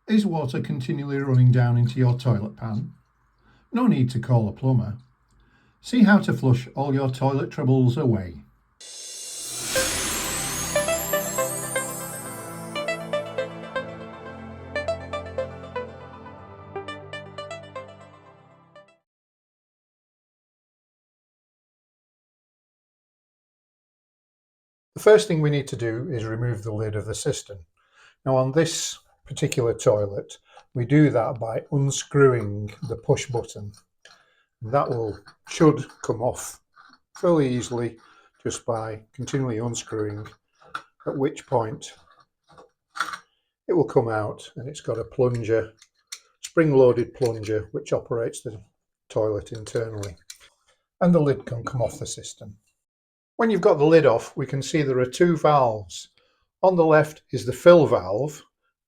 Is water continually running down into your toilet pan? No need to call a plumber. See how to flush all your toilet troubles away. The first thing we need to do is remove the lid of the cistern. Now on this particular toilet, we do that by unscrewing the push button. That should come off fairly easily just by continually unscrewing, at which point it will come out, and it's got a plunger, spring-loaded plunger, which operates the toilet internally, and the lid can come off the cistern. When you've got the lid off, we can see there are two valves. On the left is the fill valve,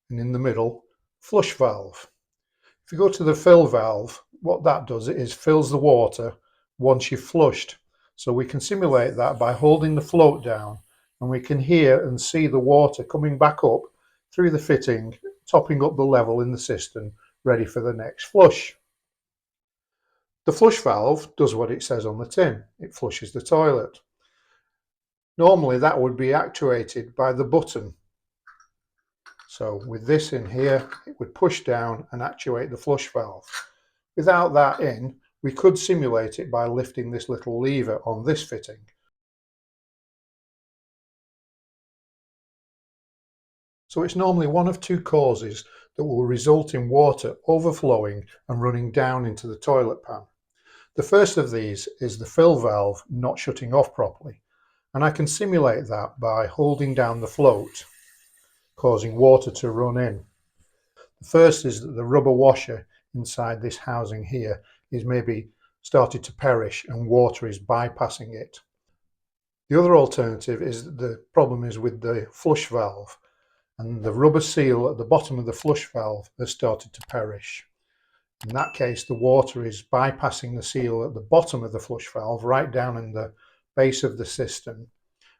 and in the middle, flush valve. If you go to the fill valve, what that does is fills the water once you've flushed. So we can simulate that by holding the float down, and we can hear and see the water coming back up through the fitting, topping up the level in the cistern, ready for the next flush. The flush valve does what it says on the tin. It flushes the toilet. Normally that would be actuated by the button. So with this in here, it would push down and actuate the flush valve. Without that in, we could simulate it by lifting this little lever on this fitting. So it's normally one of two causes that will result in water overflowing and running down into the toilet pan. The first of these is the fill valve not shutting off properly, and I can simulate that by holding down the float, causing water to run in. The first is that the rubber washer inside this housing here is maybe started to perish and water is bypassing it. The other alternative is that the problem is with the flush valve, and the rubber seal at the bottom of the flush valve has started to perish. In that case, the water is bypassing the seal at the bottom of the flush valve, right down in the base of the cistern,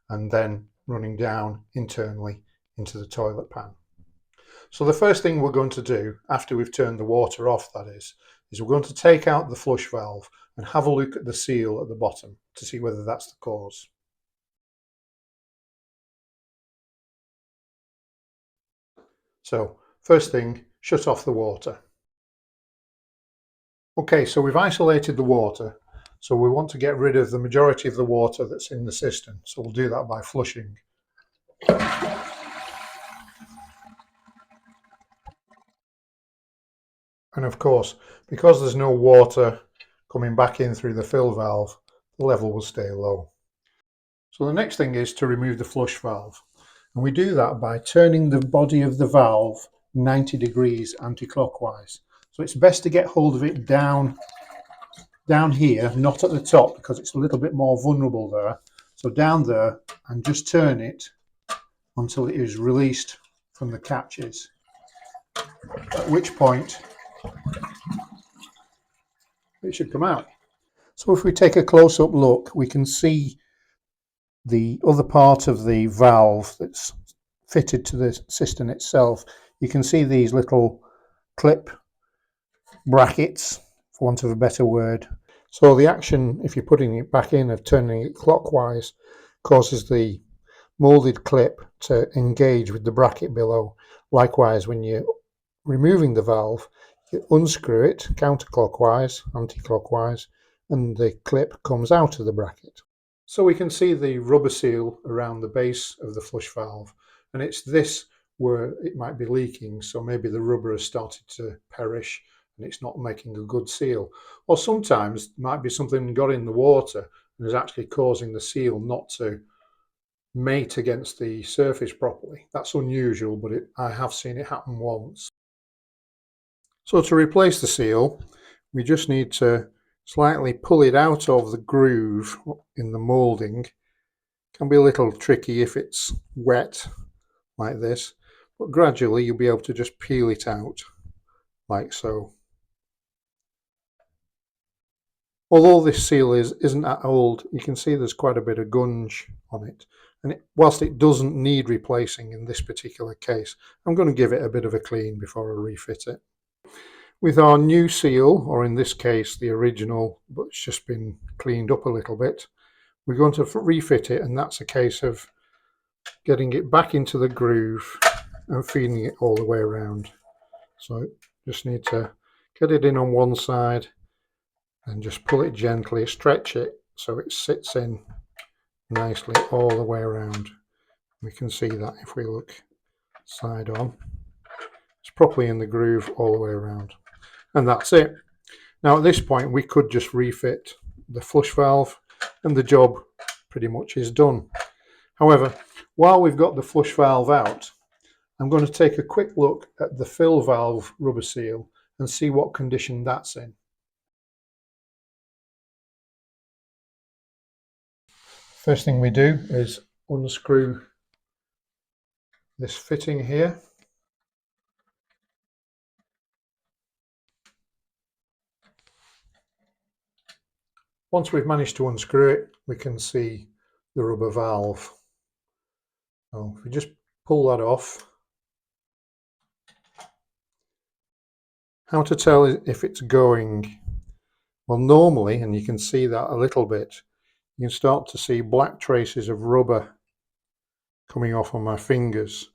and then running down internally into the toilet pan. So the first thing we're going to do, after we've turned the water off, that is we're going to take out the flush valve and have a look at the seal at the bottom to see whether that's the cause. So first thing, shut off the water. Okay, so we've isolated the water, so we want to get rid of the majority of the water that's in the cistern, so we'll do that by flushing. And of course, because there's no water coming back in through the fill valve, the level will stay low. So the next thing is to remove the flush valve, and we do that by turning the body of the valve 90 degrees anti-clockwise. So it's best to get hold of it down here, not at the top, because it's a little bit more vulnerable there. So down there, and just turn it until it is released from the catches, at which point it should come out. So if we take a close-up look, we can see the other part of the valve that's fitted to the cistern itself. You can see these little clip brackets, for want of a better word. So the action, if you're putting it back in, of turning it clockwise, causes the moulded clip to engage with the bracket below. Likewise, when you're removing the valve, you unscrew it counterclockwise, anti-clockwise, and the clip comes out of the bracket. So we can see the rubber seal around the base of the flush valve, and it's this where it might be leaking, so maybe the rubber has started to perish and it's not making a good seal. Or sometimes it might be something got in the water and is actually causing the seal not to mate against the surface properly. That's unusual, but I have seen it happen once. So to replace the seal, we just need to slightly pull it out of the groove in the moulding. It can be a little tricky if it's wet like this, but gradually you'll be able to just peel it out like so. Although this seal isn't that old, you can see there's quite a bit of gunge on it, And whilst it doesn't need replacing in this particular case, I'm going to give it a bit of a clean before I refit it. With our new seal, or in this case the original, but it's just been cleaned up a little bit, we're going to refit it, and that's a case of getting it back into the groove and feeding it all the way around. So just need to get it in on one side and just pull it gently, stretch it so it sits in nicely all the way around. We can see that if we look side on, it's properly in the groove all the way around. And that's it. Now at this point we could just refit the flush valve and the job pretty much is done. However, while we've got the flush valve out, I'm going to take a quick look at the fill valve rubber seal and see what condition that's in. First thing we do is unscrew this fitting here. Once we've managed to unscrew it, we can see the rubber valve. So if we just pull that off. How to tell if it's going? Well, normally, and you can see that a little bit, you can start to see black traces of rubber coming off on my fingers.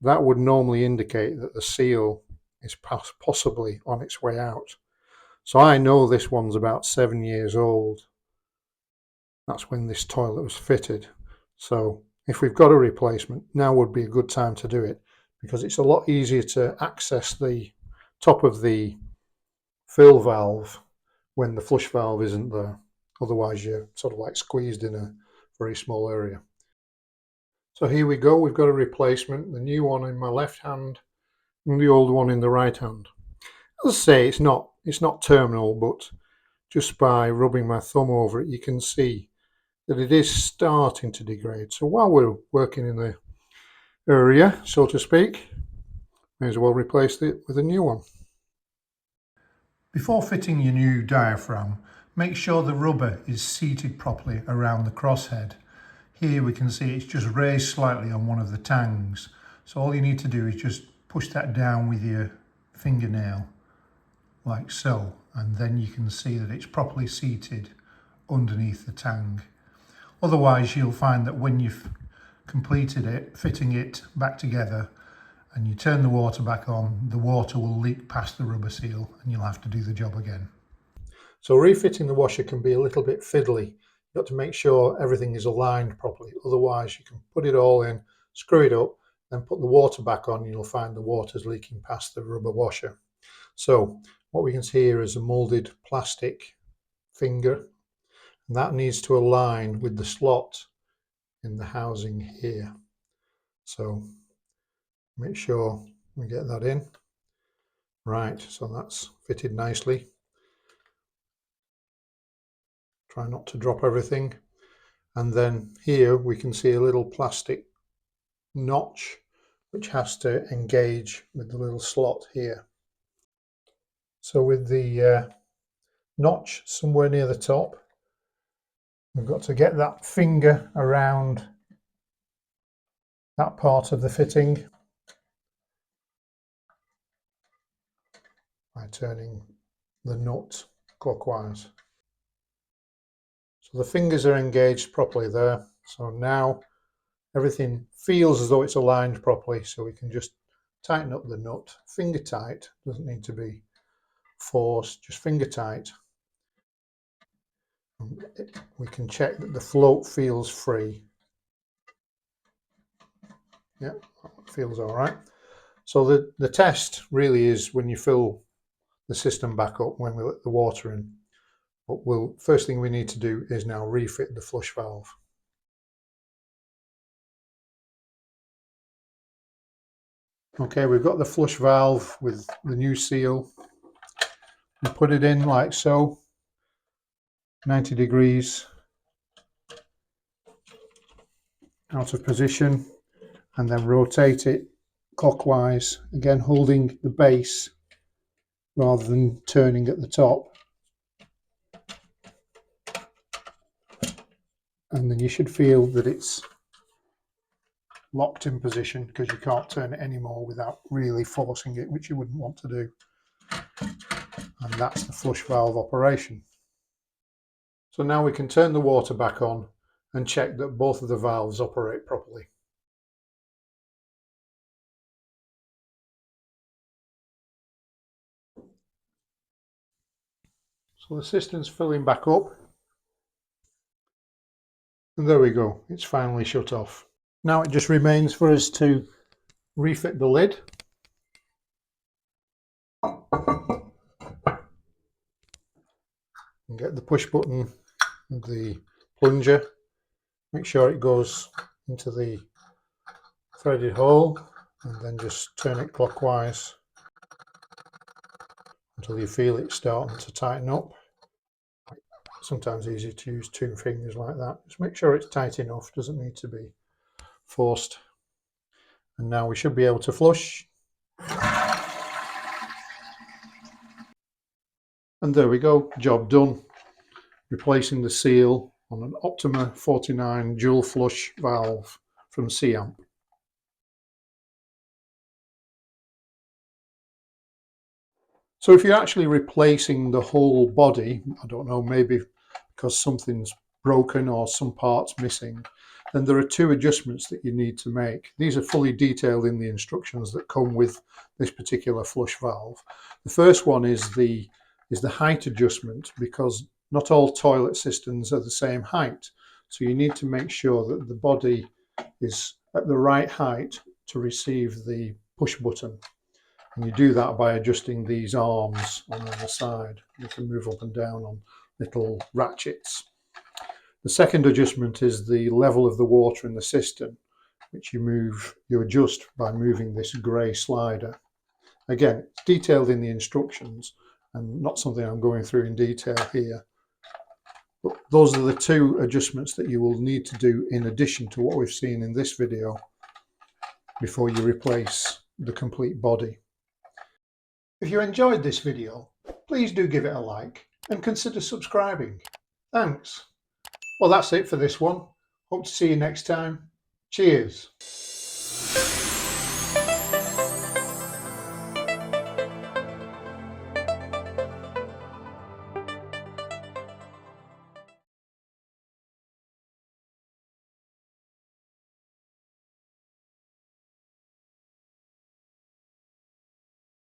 That would normally indicate that the seal is possibly on its way out. So I know this one's about 7 years old. That's when this toilet was fitted. So if we've got a replacement, now would be a good time to do it, because it's a lot easier to access the top of the fill valve when the flush valve isn't there. Otherwise you're sort of like squeezed in a very small area. So here we go, we've got a replacement, the new one in my left hand and the old one in the right hand. As I say, it's not terminal, but just by rubbing my thumb over it you can see that it is starting to degrade. So while we're working in the area, so to speak, may as well replace it with a new one. Before fitting your new diaphragm, make sure the rubber is seated properly around the crosshead. Here we can see it's just raised slightly on one of the tangs. So all you need to do is just push that down with your fingernail, like so, and then you can see that it's properly seated underneath the tang. Otherwise you'll find that when you've completed it, fitting it back together, and you turn the water back on, the water will leak past the rubber seal and you'll have to do the job again. So refitting the washer can be a little bit fiddly. You've got to make sure everything is aligned properly. Otherwise you can put it all in, screw it up, then put the water back on and you'll find the water's leaking past the rubber washer. So what we can see here is a moulded plastic finger, and that needs to align with the slot in the housing here. So make sure we get that in. Right, so that's fitted nicely. Try not to drop everything. And then here we can see a little plastic notch which has to engage with the little slot here. So with the notch somewhere near the top, we've got to get that finger around that part of the fitting by turning the nut clockwise. So the fingers are engaged properly there. So now everything feels as though it's aligned properly, so we can just tighten up the nut, finger tight, doesn't need to be forced, just finger tight. We can check that the float feels free. Yeah, feels all right. So the test really is when you fill the system back up, when we let the water in. But first thing we need to do is now refit the flush valve. Okay, we've got the flush valve with the new seal. We put it in like so, 90 degrees out of position, and then rotate it clockwise, again holding the base rather than turning at the top. And then you should feel that it's locked in position because you can't turn it anymore without really forcing it, which you wouldn't want to do. And that's the flush valve operation. So now we can turn the water back on and check that both of the valves operate properly. So the cistern's filling back up. And there we go, it's finally shut off. Now it just remains for us to refit the lid. And get the push button and the plunger. Make sure it goes into the threaded hole and then just turn it clockwise until you feel it starting to tighten up. Sometimes easier to use two fingers like that. Just make sure it's tight enough, doesn't need to be forced. And now we should be able to flush. And there we go, job done. Replacing the seal on an Optima 49 dual flush valve from SIAMP. So if you're actually replacing the whole body, I don't know, maybe because something's broken or some parts missing, then there are two adjustments that you need to make. These are fully detailed in the instructions that come with this particular flush valve. The first one is the height adjustment, because not all toilet cisterns are the same height. So you need to make sure that the body is at the right height to receive the push button. And you do that by adjusting these arms on the side. You can move up and down on little ratchets. The second adjustment is the level of the water in the cistern, which you adjust by moving this grey slider. Again, it's detailed in the instructions and not something I'm going through in detail here. But those are the two adjustments that you will need to do in addition to what we've seen in this video before you replace the complete body. If you enjoyed this video, please do give it a like and consider subscribing. Thanks. Well, that's it for this one. Hope to see you next time. Cheers.